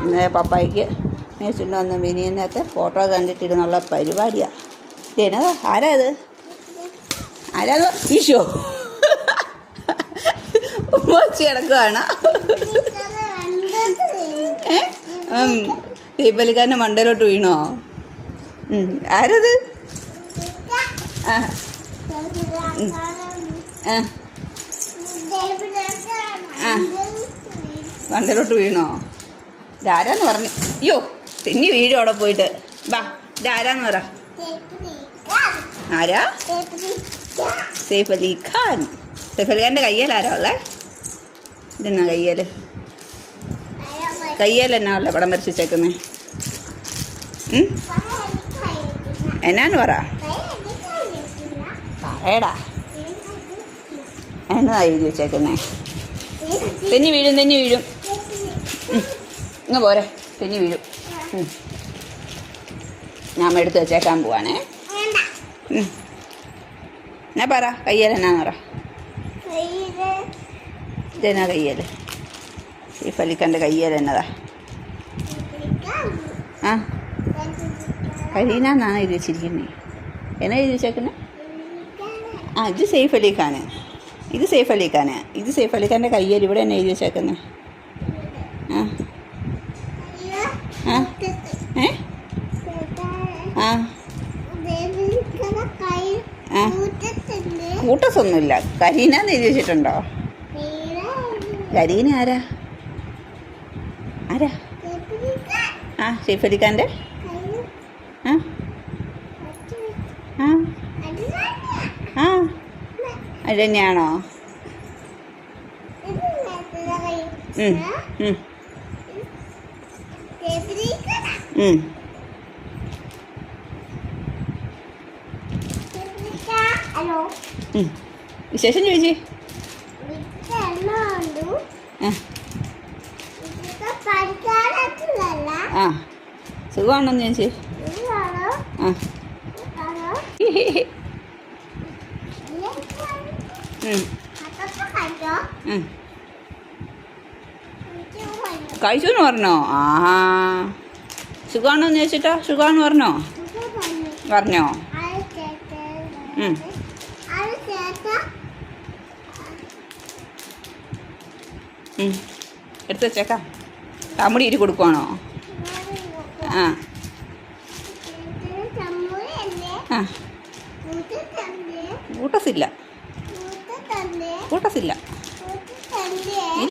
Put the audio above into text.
ഇന്ന് പപ്പായ്ക്ക് മേടിച്ചിട്ട് വന്ന മിനിയനകത്ത് ഫോട്ടോ കണ്ടിട്ടിരുന്നുള്ള പരിപാടിയാണ്. ഇതേനതാ ആരാ ഇത്? ആരാന്ന്? ഈശോ ഉമ്മച്ചി കിടക്കുകയാണ്. ദീപലിക്കാരൻ്റെ മണ്ടയിലോട്ട് വീണോ? ആരത്? ആ ആ മണ്ടയിലോട്ട് വീണോ? ഇതാരാന്ന് പറഞ്ഞു? അയ്യോ തെന്നി വീഴും അവിടെ പോയിട്ട്. ബാ ഇതാരാന്ന് പറ. ആരാ? സെയ്ഫ് അലി ഖാൻ. സെയ്ഫ് അലി ഖാൻ്റെ കയ്യേലാരാ ഉള്ളേ? ഇതെന്നാ കയ്യേൽ? കയ്യേലെന്നാ ഉള്ളത് പടം വരച്ച് വെച്ചേക്കുന്നേ? എന്നാന്ന് പറ. പറയടാ എന്നതാ എഴുതി വെച്ചേക്കുന്നേ? തെന്നി വീഴും തെന്നി വീഴും. ഇങ്ങ് പോരെ, തെന്നി വീഴും. ഞാൻ എടുത്ത് വെച്ചേക്കാൻ പോവാണേ. എന്നാ പറ കയ്യേൽ എന്നാന്ന് പറ. ഇതെന്നാ കയ്യേൽ? സെയ്ഫ് അലി ഖാൻ്റെ കയ്യേൽ എന്നതാ? ആ കരീന എന്നാണ് എഴുതി വെച്ചിരിക്കുന്നത്. എന്നാ എഴുതി വെച്ചേക്കുന്നത്? ആ ഇത് സെയ്ഫ് അലി ഖാന്. ഇത് സെയ്ഫ് അലി ഖാന്. ഇത് സെയ്ഫ് അലി ഖാൻ്റെ കയ്യേൽ ഇവിടെ തന്നെ എഴുതി വെച്ചേക്കുന്നത്. ആ ആ ഏ ആ ആ കൂട്ടസൊന്നുമില്ല. കരീനാന്ന് എഴുതി വെച്ചിട്ടുണ്ടോ? കരീന ആരാ? ആരാ? ആ സെയ്ഫ് അലി ഖാൻ്റെ ആ ആ ആ അത് തന്നെയാണോ? വിശേഷം ചോദിച്ചേ. ആ സുഖമാണോന്ന് ചോദിച്ചേ. ആ കഴിച്ചു എന്ന് പറഞ്ഞോ? ആഹാ സുഖമാണോന്ന് ചോദിച്ചിട്ടോ? സുഖമാണെന്ന് പറഞ്ഞോ? പറഞ്ഞോ? എടുത്ത് വെച്ചേക്കാം. കാമുടി ഇരി കൊടുക്കുവാണോ? ആ ആ കൂട്ടസില്ല കൂട്ടസില്ല.